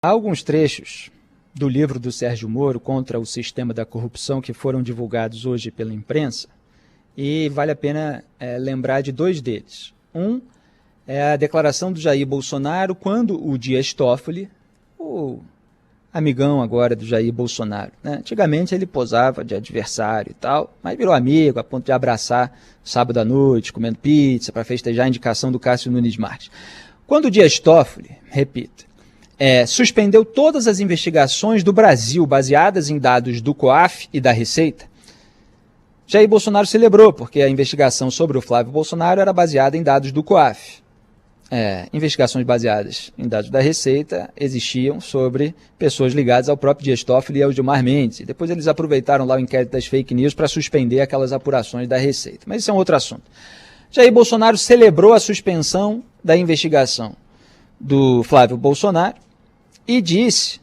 Há alguns trechos do livro do Sérgio Moro contra o sistema da corrupção que foram divulgados hoje pela imprensa e vale a pena lembrar de dois deles. Um é a declaração do Jair Bolsonaro quando o Dias Toffoli, o amigão agora do Jair Bolsonaro, né? Antigamente ele posava de adversário e tal, mas virou amigo a ponto de abraçar sábado à noite, comendo pizza para festejar a indicação do Cássio Nunes Marques. Quando o Dias Toffoli, repito, suspendeu todas as investigações do Brasil baseadas em dados do COAF e da Receita, Jair Bolsonaro celebrou, porque a investigação sobre o Flávio Bolsonaro era baseada em dados do COAF. Investigações baseadas em dados da Receita existiam sobre pessoas ligadas ao próprio Dias Toffoli e ao Gilmar Mendes. E depois eles aproveitaram lá o inquérito das fake news para suspender aquelas apurações da Receita. Mas isso é um outro assunto. Jair Bolsonaro celebrou a suspensão da investigação do Flávio Bolsonaro e disse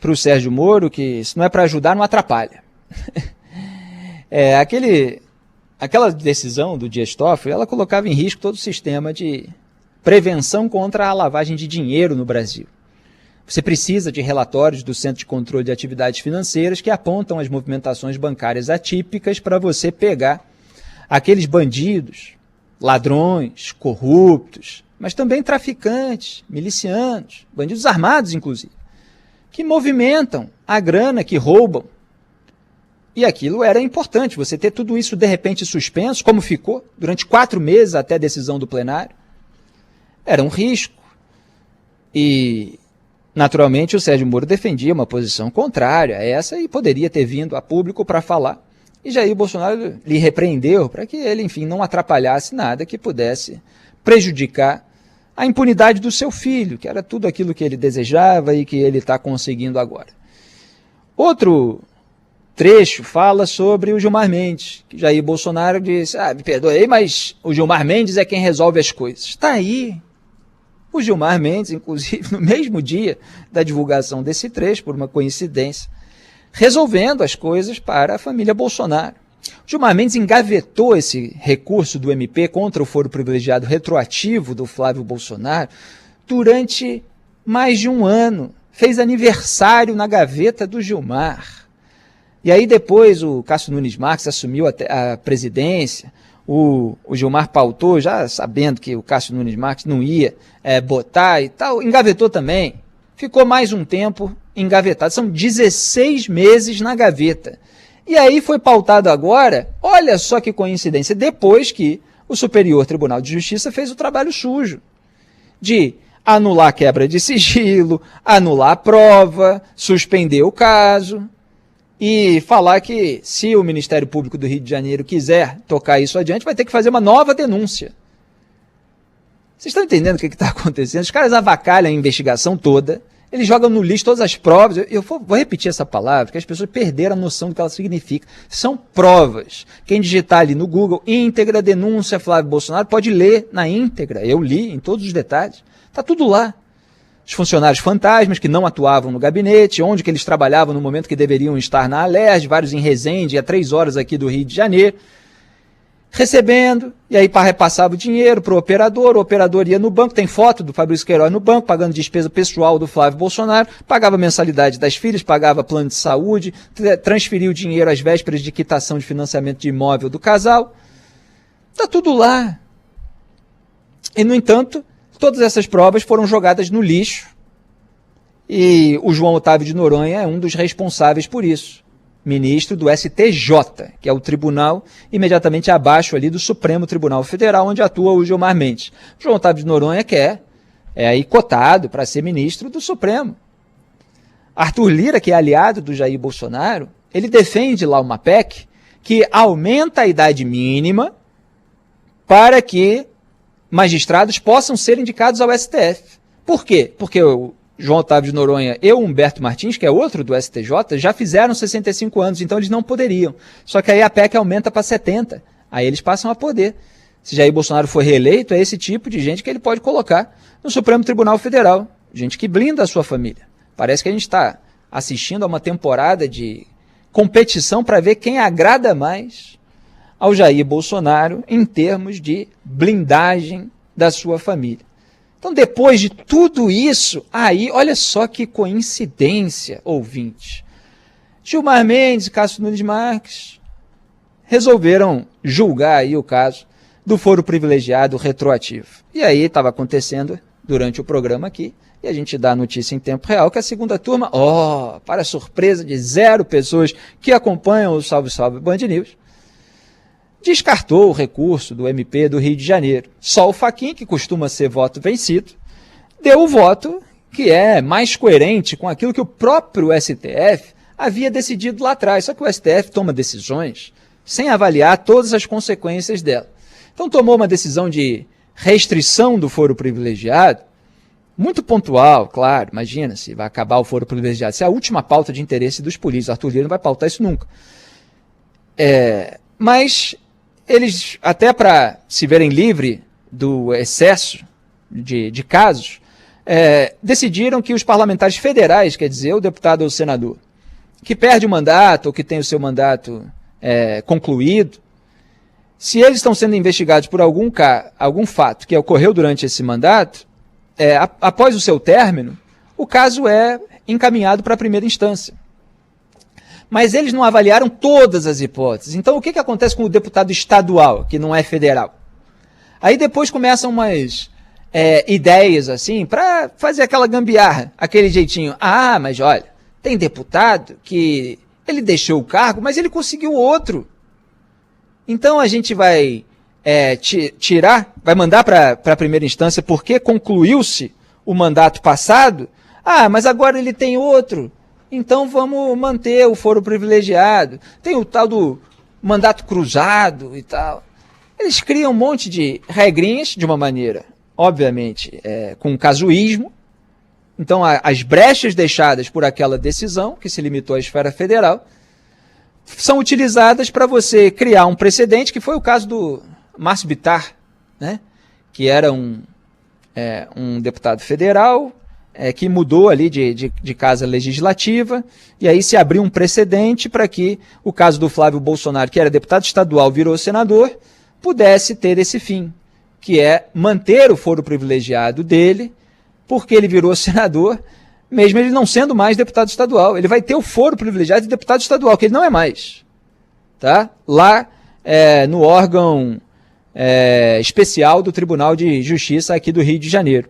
para o Sérgio Moro que se não é para ajudar, não atrapalha. Aquela decisão do Dias Toffoli, ela colocava em risco todo o sistema de prevenção contra a lavagem de dinheiro no Brasil. Você precisa de relatórios do Centro de Controle de Atividades Financeiras que apontam as movimentações bancárias atípicas para você pegar aqueles bandidos, ladrões, corruptos, mas também traficantes, milicianos, bandidos armados, inclusive, que movimentam a grana que roubam. E aquilo era importante, você ter tudo isso de repente suspenso, como ficou, durante 4 meses até a decisão do plenário, era um risco. E, naturalmente, o Sérgio Moro defendia uma posição contrária a essa e poderia ter vindo a público para falar. E Jair Bolsonaro lhe repreendeu para que ele, enfim, não atrapalhasse nada que pudesse prejudicar a impunidade do seu filho, que era tudo aquilo que ele desejava e que ele está conseguindo agora. Outro trecho fala sobre o Gilmar Mendes, que Jair Bolsonaro disse, me perdoe aí, mas o Gilmar Mendes é quem resolve as coisas. Está aí. O Gilmar Mendes, inclusive, no mesmo dia da divulgação desse trecho, por uma coincidência, resolvendo as coisas para a família Bolsonaro. O Gilmar Mendes engavetou esse recurso do MP contra o foro privilegiado retroativo do Flávio Bolsonaro durante mais de um ano. Fez aniversário na gaveta do Gilmar. E aí depois o Cássio Nunes Marques assumiu a presidência, o Gilmar pautou, já sabendo que o Cássio Nunes Marques não ia botar e tal, engavetou também. Ficou mais um tempo engavetado, são 16 meses na gaveta. E aí foi pautado agora, olha só que coincidência, depois que o Superior Tribunal de Justiça fez o trabalho sujo de anular a quebra de sigilo, anular a prova, suspender o caso e falar que se o Ministério Público do Rio de Janeiro quiser tocar isso adiante, vai ter que fazer uma nova denúncia. Vocês estão entendendo o que está acontecendo? Os caras avacalham a investigação toda, eles jogam no lixo todas as provas. Eu vou repetir essa palavra, porque as pessoas perderam a noção do que ela significa. São provas. Quem digitar ali no Google, íntegra denúncia Flávio Bolsonaro, pode ler na íntegra. Eu li em todos os detalhes. Está tudo lá. Os funcionários fantasmas que não atuavam no gabinete, onde que eles trabalhavam no momento que deveriam estar na Alerj, vários em Resende, a 3 horas aqui do Rio de Janeiro, recebendo, e aí repassava o dinheiro para o operador ia no banco, tem foto do Fabrício Queiroz no banco, pagando despesa pessoal do Flávio Bolsonaro, pagava mensalidade das filhas, pagava plano de saúde, transferia o dinheiro às vésperas de quitação de financiamento de imóvel do casal. Está tudo lá. E, no entanto, todas essas provas foram jogadas no lixo e o João Otávio de Noronha é um dos responsáveis por isso. Ministro do STJ, que é o tribunal imediatamente abaixo ali do Supremo Tribunal Federal, onde atua o Gilmar Mendes. O João Otávio de Noronha é aí cotado para ser ministro do Supremo. Arthur Lira, que é aliado do Jair Bolsonaro, ele defende lá uma PEC que aumenta a idade mínima para que magistrados possam ser indicados ao STF. Por quê? Porque o João Otávio de Noronha e o Humberto Martins, que é outro do STJ, já fizeram 65 anos, então eles não poderiam. Só que aí a PEC aumenta para 70, aí eles passam a poder. Se Jair Bolsonaro for reeleito, é esse tipo de gente que ele pode colocar no Supremo Tribunal Federal, gente que blinda a sua família. Parece que a gente está assistindo a uma temporada de competição para ver quem agrada mais ao Jair Bolsonaro em termos de blindagem da sua família. Então, depois de tudo isso, aí, olha só que coincidência, ouvinte. Gilmar Mendes e Cássio Nunes Marques resolveram julgar aí o caso do foro privilegiado retroativo. E aí estava acontecendo durante o programa aqui, e a gente dá a notícia em tempo real, que a segunda turma, para surpresa de 0 pessoas que acompanham o Salve Salve Band News, descartou o recurso do MP do Rio de Janeiro. Só o Fachin, que costuma ser voto vencido, deu o voto que é mais coerente com aquilo que o próprio STF havia decidido lá atrás. Só que o STF toma decisões sem avaliar todas as consequências dela. Então tomou uma decisão de restrição do foro privilegiado, muito pontual, claro, imagina se vai acabar o foro privilegiado. Isso é a última pauta de interesse dos políticos. Arthur Lira não vai pautar isso nunca. Mas eles, até para se verem livre do excesso de casos, decidiram que os parlamentares federais, quer dizer, o deputado ou o senador, que perde o mandato ou que tem o seu mandato concluído, se eles estão sendo investigados por algum fato que ocorreu durante esse mandato, após o seu término, o caso é encaminhado para a primeira instância. Mas eles não avaliaram todas as hipóteses. Então, o que acontece com o deputado estadual, que não é federal? Aí depois começam umas ideias assim, para fazer aquela gambiarra, aquele jeitinho. Mas olha, tem deputado que ele deixou o cargo, mas ele conseguiu outro. Então a gente vai vai mandar para a primeira instância porque concluiu-se o mandato passado. Mas agora ele tem outro. Então vamos manter o foro privilegiado. Tem o tal do mandato cruzado e tal. Eles criam um monte de regrinhas de uma maneira, obviamente, com casuísmo. Então as brechas deixadas por aquela decisão, que se limitou à esfera federal, são utilizadas para você criar um precedente, que foi o caso do Márcio Bittar, né? Que era um deputado federal, que mudou ali de casa legislativa, e aí se abriu um precedente para que o caso do Flávio Bolsonaro, que era deputado estadual, virou senador, pudesse ter esse fim, que é manter o foro privilegiado dele, porque ele virou senador, mesmo ele não sendo mais deputado estadual. Ele vai ter o foro privilegiado de deputado estadual, que ele não é mais. Tá? Lá no órgão especial do Tribunal de Justiça aqui do Rio de Janeiro.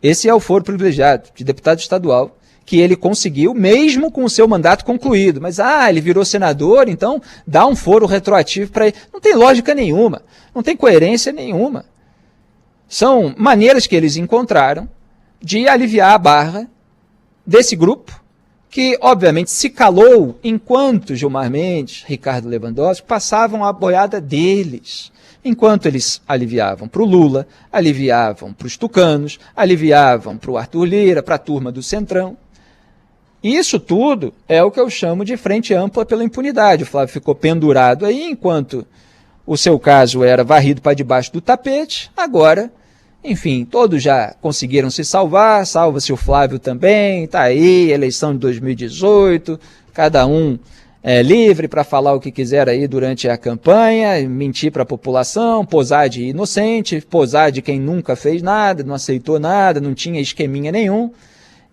Esse é o foro privilegiado de deputado estadual, que ele conseguiu mesmo com o seu mandato concluído. Mas, ele virou senador, então dá um foro retroativo para ele. Não tem lógica nenhuma, não tem coerência nenhuma. São maneiras que eles encontraram de aliviar a barra desse grupo, que obviamente se calou enquanto Gilmar Mendes, Ricardo Lewandowski passavam a boiada deles. Enquanto eles aliviavam para o Lula, aliviavam para os tucanos, aliviavam para o Arthur Lira, para a turma do Centrão. Isso tudo é o que eu chamo de frente ampla pela impunidade. O Flávio ficou pendurado aí, enquanto o seu caso era varrido para debaixo do tapete. Agora, enfim, todos já conseguiram se salvar, salva-se o Flávio também, está aí, eleição de 2018, cada um livre para falar o que quiser aí durante a campanha, mentir para a população, posar de inocente, posar de quem nunca fez nada, não aceitou nada, não tinha esqueminha nenhum.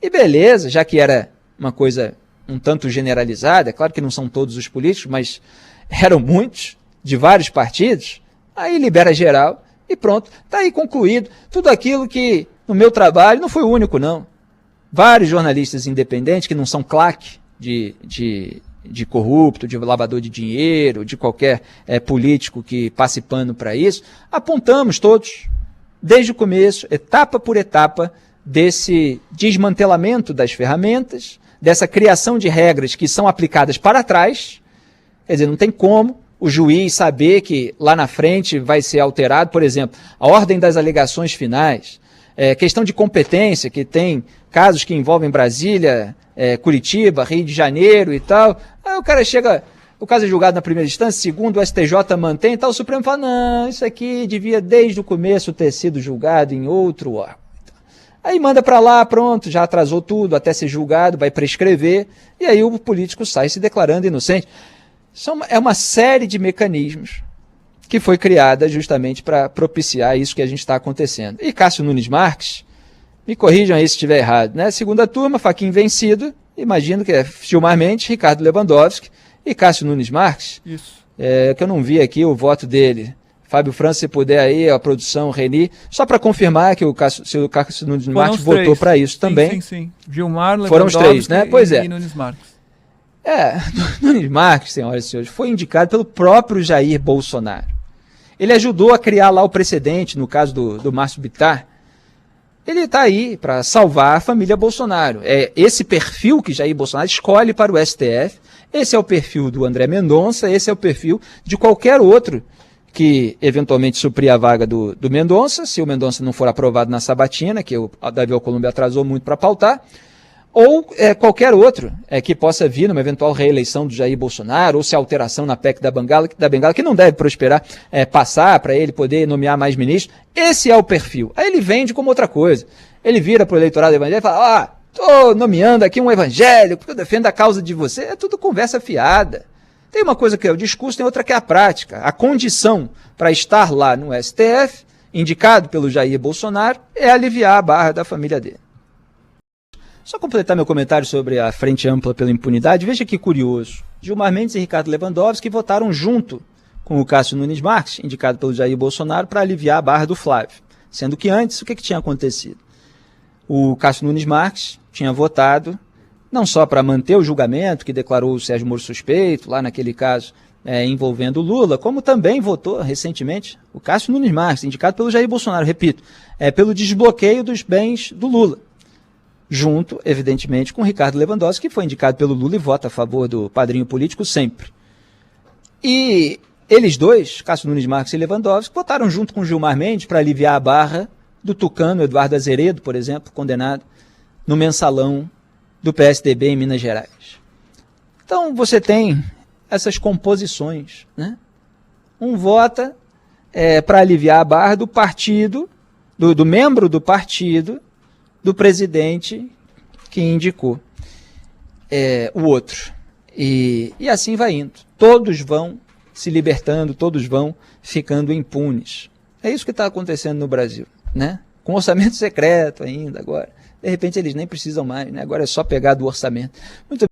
E beleza, já que era uma coisa um tanto generalizada, é claro que não são todos os políticos, mas eram muitos, de vários partidos, aí libera geral e pronto, está aí concluído tudo aquilo que no meu trabalho não foi o único não. Vários jornalistas independentes que não são claque de corrupto, de lavador de dinheiro, de qualquer político que passe pano para isso, apontamos todos, desde o começo, etapa por etapa, desse desmantelamento das ferramentas, dessa criação de regras que são aplicadas para trás. Quer dizer, não tem como o juiz saber que lá na frente vai ser alterado, por exemplo, a ordem das alegações finais, questão de competência, que tem casos que envolvem Brasília, Curitiba, Rio de Janeiro e tal. Aí o cara chega, o caso é julgado na primeira instância, segundo o STJ mantém e tal, o Supremo fala, não, isso aqui devia desde o começo ter sido julgado em outro órgão. Aí manda para lá, pronto, já atrasou tudo, até ser julgado, vai prescrever, e aí o político sai se declarando inocente. É uma série de mecanismos que foi criada justamente para propiciar isso que a gente está acontecendo. E Cássio Nunes Marques, me corrijam aí se estiver errado, né? Segunda turma, Fachin vencido, imagino que é Gilmar Mendes, Ricardo Lewandowski e Cássio Nunes Marques. Isso. Que eu não vi aqui o voto dele. Fábio França, se puder aí, a produção, Reni, só para confirmar que o Cássio Nunes Marques votou para isso também. Sim. Gilmar, foram os três, né? Pois é. E Nunes Marques. Nunes Marques, senhoras e senhores, foi indicado pelo próprio Jair Bolsonaro. Ele ajudou a criar lá o precedente, no caso do Márcio Bittar. Ele está aí para salvar a família Bolsonaro. É esse perfil que Jair Bolsonaro escolhe para o STF. Esse é o perfil do André Mendonça, esse é o perfil de qualquer outro que eventualmente suprir a vaga do Mendonça, se o Mendonça não for aprovado na sabatina, que o Davi Alcolumbre atrasou muito para pautar, ou qualquer outro que possa vir numa eventual reeleição do Jair Bolsonaro, ou se a alteração na PEC da Bengala, que não deve prosperar, passar para ele poder nomear mais ministros. Esse é o perfil. Aí ele vende como outra coisa. Ele vira para o eleitorado evangélico e fala, estou nomeando aqui um evangélico, porque eu defendo a causa de você. É tudo conversa fiada. Tem uma coisa que é o discurso, tem outra que é a prática. A condição para estar lá no STF, indicado pelo Jair Bolsonaro, é aliviar a barra da família dele. Só completar meu comentário sobre a Frente Ampla pela Impunidade, veja que curioso. Gilmar Mendes e Ricardo Lewandowski votaram junto com o Cássio Nunes Marques, indicado pelo Jair Bolsonaro, para aliviar a barra do Flávio. Sendo que antes, o que tinha acontecido? O Cássio Nunes Marques tinha votado não só para manter o julgamento que declarou o Sérgio Moro suspeito, lá naquele caso envolvendo o Lula, como também votou recentemente o Cássio Nunes Marques, indicado pelo Jair Bolsonaro, repito, pelo desbloqueio dos bens do Lula, junto, evidentemente, com Ricardo Lewandowski, que foi indicado pelo Lula e vota a favor do padrinho político sempre. E eles dois, Cássio Nunes Marques e Lewandowski, votaram junto com Gilmar Mendes para aliviar a barra do tucano Eduardo Azeredo, por exemplo, condenado no mensalão do PSDB em Minas Gerais. Então você tem essas composições, né? Um vota para aliviar a barra do partido, do membro do partido, do presidente que indicou o outro. E assim vai indo. Todos vão se libertando, todos vão ficando impunes. É isso que está acontecendo no Brasil, né? Com orçamento secreto ainda agora. De repente eles nem precisam mais, né? Agora é só pegar do orçamento. Muito